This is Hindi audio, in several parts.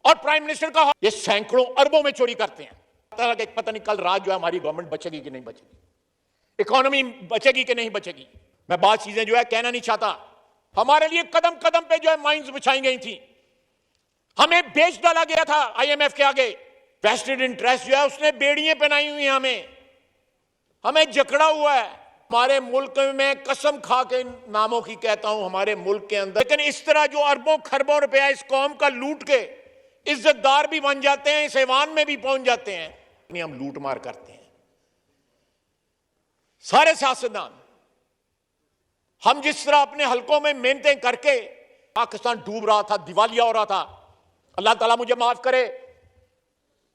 और प्राइम मिनिस्टर का ये सैकड़ों अरबों में चोरी करते हैं। पता नहीं कल रात जो है हमारी गवर्नमेंट बचेगी कि नहीं बचेगी, इकोनॉमी बचेगी कि नहीं बचेगी। मैं बात चीजें जो है कहना नहीं चाहता। हमारे लिए कदम कदम पे जो है माइंस बिछाई गई थी, हमें बेच डाला गया था आईएमएफ के आगे। वेस्टेड इंटरेस्ट जो है उसने बेड़ियां पहनाई हुई हैं, हमें जकड़ा हुआ है। हमारे मुल्क में कसम खा के नामों की कहता हूं, हमारे मुल्क के अंदर लेकिन इस तरह जो अरबों खरबों रुपया इस कौम का लूट के इज्जतदार भी बन जाते हैं, इस ऐवान में भी पहुंच जाते हैं, हम लूट मार करते हैं। सारे सियासतदान हम जिस तरह अपने हलकों में मेहनतें करके पाकिस्तान डूब रहा था, दिवालिया हो रहा था, अल्लाह ताला मुझे माफ करे,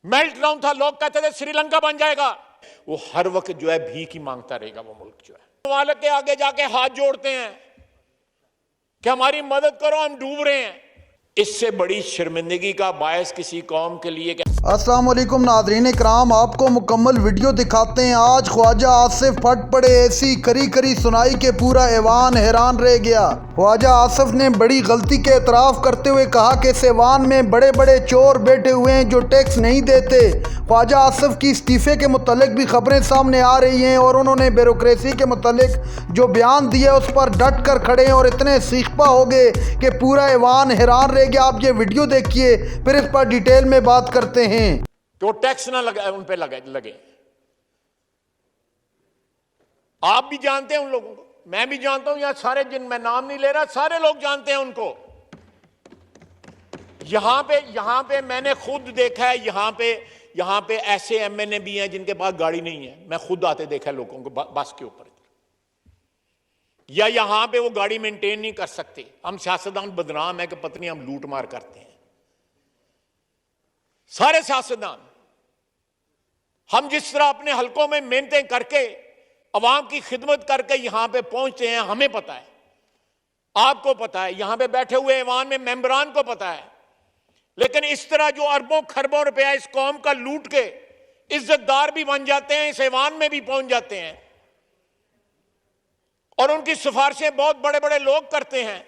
मेल्ट डाउन था, लोग कहते थे श्रीलंका बन जाएगा, वो हर वक्त जो है भीख ही मांगता रहेगा। वो मुल्क जो है मालिक के आगे जाके हाथ जोड़ते हैं कि हमारी मदद करो, हम डूब रहे हैं। इससे बड़ी शर्मिंदगी का बायस किसी कौम के लिए अस्सलाम वालेकुम नाज़रीन इकराम, आपको मुकम्मल वीडियो दिखाते हैं। आज ख्वाजा आसिफ फट पड़े, ऐसी करी करी सुनाई के पूरा ऐवान हैरान रह गया। ख्वाजा आसिफ ने बड़ी गलती के एतराफ़ करते हुए कहा कि इस ऐवान में बड़े बड़े चोर बैठे हुए हैं जो टैक्स नहीं देते। ख्वाजा आसिफ की इस्तीफ़े के मुतल्लिक भी खबरें सामने आ रही हैं और उन्होंने ब्यूरोक्रेसी के मुतल्लिक जो बयान दिया उस पर डट कर खड़े हैं और इतने सीखपा हो गए कि पूरा ऐवान हैरान रह गया। आप ये वीडियो देखिए, फिर इस पर डिटेल में बात करते हैं। तो टैक्स ना लगे, उन पे लगे। आप भी जानते हैं उन लोगों को, मैं भी जानता हूं, यहां सारे, जिन मैं नाम नहीं ले रहा, सारे लोग जानते हैं उनको। यहां पे मैंने खुद देखा है, यहां पे ऐसे एमएनए भी हैं जिनके पास गाड़ी नहीं है, मैं खुद आते देखा है लोगों को बस के ऊपर, या यहां पे वो गाड़ी मेंटेन नहीं कर सकते। हम सियासतदान बदनाम है कि पत्नी हम लूट मार करते हैं। सारे सियासतदान हम जिस तरह अपने हलकों में मेहनतें करके अवाम की खिदमत करके यहां पे पहुंचते हैं, हमें पता है, आपको पता है, यहां पे बैठे हुए ऐवान में मेंबरान को पता है। लेकिन इस तरह जो अरबों खरबों रुपया इस कौम का लूट के इज्जतदार भी बन जाते हैं, इस ऐवान में भी पहुंच जाते हैं, और उनकी सिफारिशें बहुत बड़े बड़े लोग करते हैं,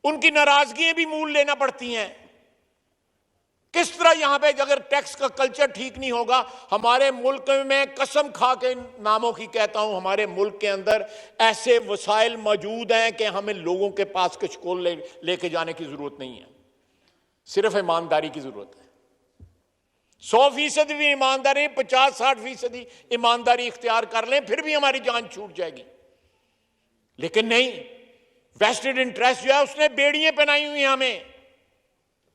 उनकी नाराजगियां भी मूल लेना पड़ती हैं। किस तरह यहां पे अगर टैक्स का कल्चर ठीक नहीं होगा, हमारे मुल्क में कसम खा के नामों की कहता हूं, हमारे मुल्क के अंदर ऐसे वसाइल मौजूद हैं कि हमें लोगों के पास कचकोल लेके जाने की जरूरत नहीं है, सिर्फ ईमानदारी की जरूरत है। 100% भी ईमानदारी, 50-60% ईमानदारी इख्तियार कर लें, फिर भी हमारी जान छूट जाएगी। लेकिन नहीं, वेस्टेड इंटरेस्ट जो है उसने बेड़ियां पहनाई हुई हैं,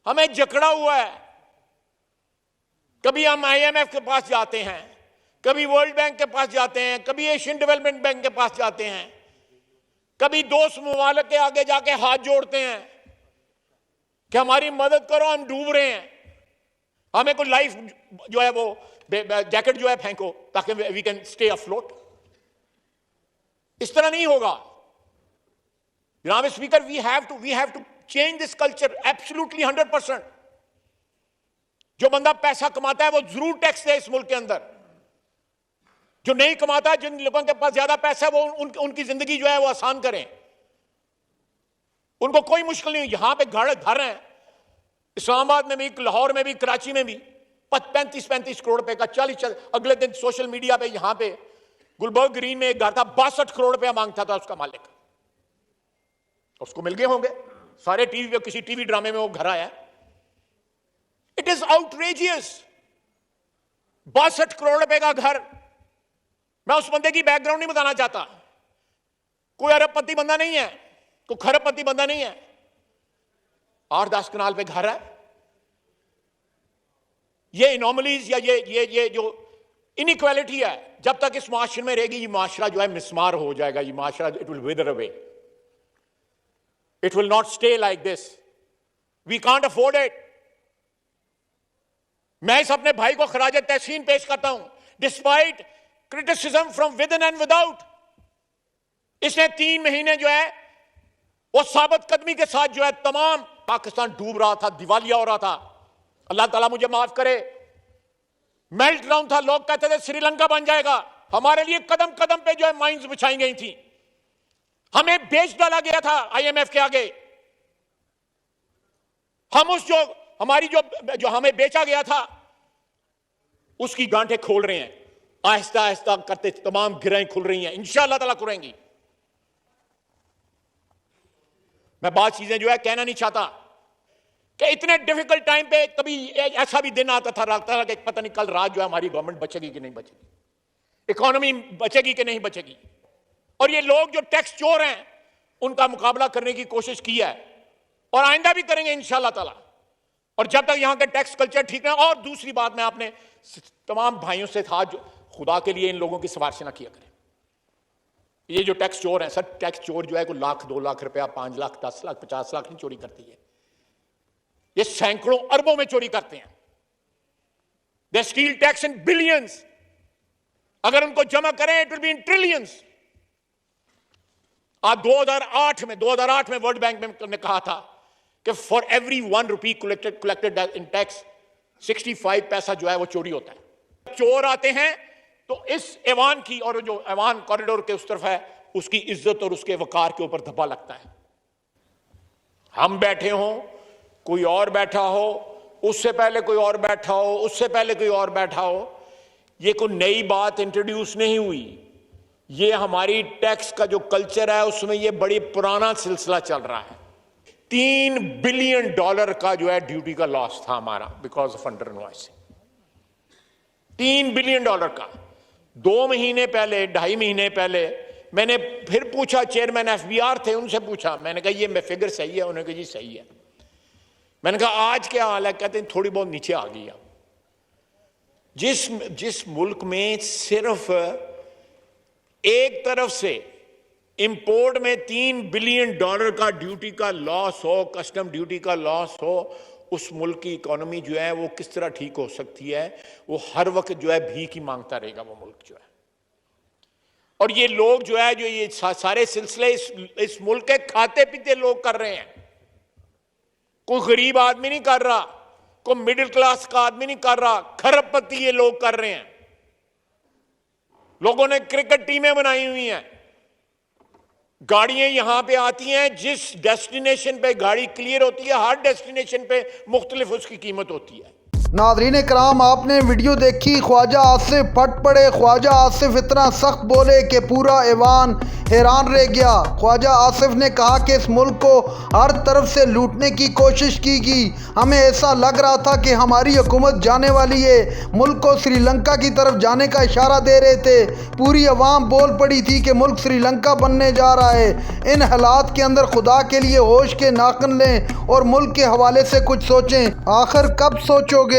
हमें जकड़ा हुआ है। कभी हम आईएमएफ के पास जाते हैं, कभी वर्ल्ड बैंक के पास जाते हैं, कभी एशियन डेवलपमेंट बैंक के पास जाते हैं, कभी दोस्त मुमालिक के आगे जाके हाथ जोड़ते हैं कि हमारी मदद करो, हम डूब रहे हैं, हमें कोई लाइफ जो है वो जैकेट जो है फेंको ताकि वी कैन स्टे अफ्लोट। इस तरह नहीं होगा जनाब speaker. We have to change this culture absolutely 100%। जो बंदा पैसा कमाता है वो जरूर टैक्स दे इस मुल्क के अंदर। जो नहीं कमाता, जिन लोगों के पास ज्यादा पैसा है, वो उनकी जिंदगी जो है वो आसान करें, उनको कोई मुश्किल नहीं। यहां पे घर हैं, इस्लामाबाद में भी, लाहौर में भी, कराची में भी, 35-35 करोड़ रुपए का 40। अगले दिन सोशल मीडिया पे यहां पे गुलबर्ग ग्रीन में एक घर था, 62 करोड़ रुपया मांगता था उसका मालिक, उसको मिल गए होंगे। सारे टीवी पे, किसी टीवी ड्रामे में वो घर आया। इट इज आउटरेजियस, 62 करोड़ रुपए का घर। मैं उस बंदे की बैकग्राउंड नहीं बताना चाहता, कोई अरबपति बंदा नहीं है, कोई खरबपति बंदा नहीं है, 8-10 कनाल पे घर है। ये इनॉमलीज या ये जो इनइक्वालिटी है, जब तक इस माशरे में रहेगी, ये माशरा जो है मिसमार हो जाएगा। ये माशरा, it will wither away, it will not stay like this. We can't afford it. मैं इस अपने भाई को खराज तहसीन पेश करता हूं, despite criticism from with in and without. इसने 3 महीने जो है वो साबित कदमी के साथ जो है, तमाम पाकिस्तान डूब रहा था, दिवालिया हो रहा था, अल्लाह ताला मुझे माफ करे, मेल्ट डाउन था, लोग कहते थे श्रीलंका बन जाएगा। हमारे लिए कदम कदम पे जो है माइंस बिछाई गई थी, हमें बेच डाला गया था आईएमएफ के आगे। हम उस जो हमारी जो हमें बेचा गया था उसकी गांठें खोल रहे हैं, आहिस्ता आहिस्ता करते तमाम गिराएं खुल रही हैं, इंशाअल्लाह ताला खुलेंगी। मैं बात चीजें जो है कहना नहीं चाहता कि इतने डिफिकल्ट टाइम पे कभी ऐसा भी दिन आता था कि पता नहीं कल रात जो है हमारी गवर्नमेंट बचेगी कि नहीं बचेगी, इकोनॉमी बचेगी कि नहीं बचेगी। और ये लोग जो टैक्स चोर हैं उनका मुकाबला करने की कोशिश की है और आइंदा भी करेंगे इंशाअल्लाह ताला। और जब तक यहां का टैक्स कल्चर ठीक ना। और दूसरी बात, मैं अपने तमाम भाइयों से था, जो खुदा के लिए इन लोगों की सिफारिश ना किया करें। ये जो टैक्स चोर हैं सर, टैक्स चोर जो है कोई लाख 2 लाख रुपया 5 लाख 10 लाख 50 लाख नहीं चोरी करती है, ये सैकड़ों अरबों में चोरी करते हैं। They still tax in billions. अगर उनको जमा करें it will be in trillions. आज 2008 में वर्ल्ड बैंक ने कहा था कि for every 1 rupee collected in tax 65 पैसा जो है वो चोरी होता है। चोर आते हैं तो इस ऐवान की, और जो ऐवान कॉरिडोर के उस तरफ है, उसकी इज्जत और उसके वकार के ऊपर धब्बा लगता है। हम बैठे हों, कोई और बैठा हो, उससे पहले कोई और बैठा हो, उससे पहले कोई और बैठा हो, ये कोई नई बात इंट्रोड्यूस नहीं हुई। ये हमारी टैक्स का जो कल्चर है उसमें ये बड़ी पुराना सिलसिला चल रहा है। $3 बिलियन का जो है ड्यूटी का लॉस था हमारा because of under invoicing. $3 billion का 2 महीने पहले, 2.5 महीने पहले मैंने फिर पूछा, चेयरमैन FBR थे, उनसे पूछा, मैंने कहा ये फिगर सही है? उन्होंने कहा जी सही है। मैंने कहा आज क्या हाल है? कहते हैं थोड़ी बहुत नीचे आ गई है। जिस मुल्क में सिर्फ एक तरफ से इंपोर्ट में $3 बिलियन का ड्यूटी का लॉस हो, कस्टम ड्यूटी का लॉस हो, उस मुल्क की इकोनॉमी जो है वो किस तरह ठीक हो सकती है? वो हर वक्त जो है भीख ही मांगता रहेगा वो मुल्क जो है। और ये लोग जो है, जो ये सारे सिलसिले इस मुल्क के खाते पीते लोग कर रहे हैं। कोई गरीब आदमी नहीं कर रहा, कोई मिडिल क्लास का आदमी नहीं कर रहा, खरबपति ये लोग कर रहे हैं। लोगों ने क्रिकेट टीमें बनाई हुई हैं, गाड़ियां यहां पे आती हैं, जिस डेस्टिनेशन पे गाड़ी क्लियर होती है हर डेस्टिनेशन पे मुख्तलिफ उसकी कीमत होती है। नाज़रीन कराम, आपने वीडियो देखी, ख्वाजा आसिफ फट पड़े। ख्वाजा आसिफ इतना सख्त बोले कि पूरा ऐवान हैरान रह गया। ख्वाजा आसिफ ने कहा कि इस मुल्क को हर तरफ से लूटने की कोशिश की गई। हमें ऐसा लग रहा था कि हमारी हुकूमत जाने वाली है, मुल्क को श्रीलंका की तरफ जाने का इशारा दे रहे थे। पूरी अवाम बोल पड़ी थी कि मुल्क श्रीलंका बनने जा रहा है। इन हालात के अंदर खुदा के लिए होश के नाखन लें और मुल्क के हवाले से कुछ सोचें। आखिर कब सोचोगे?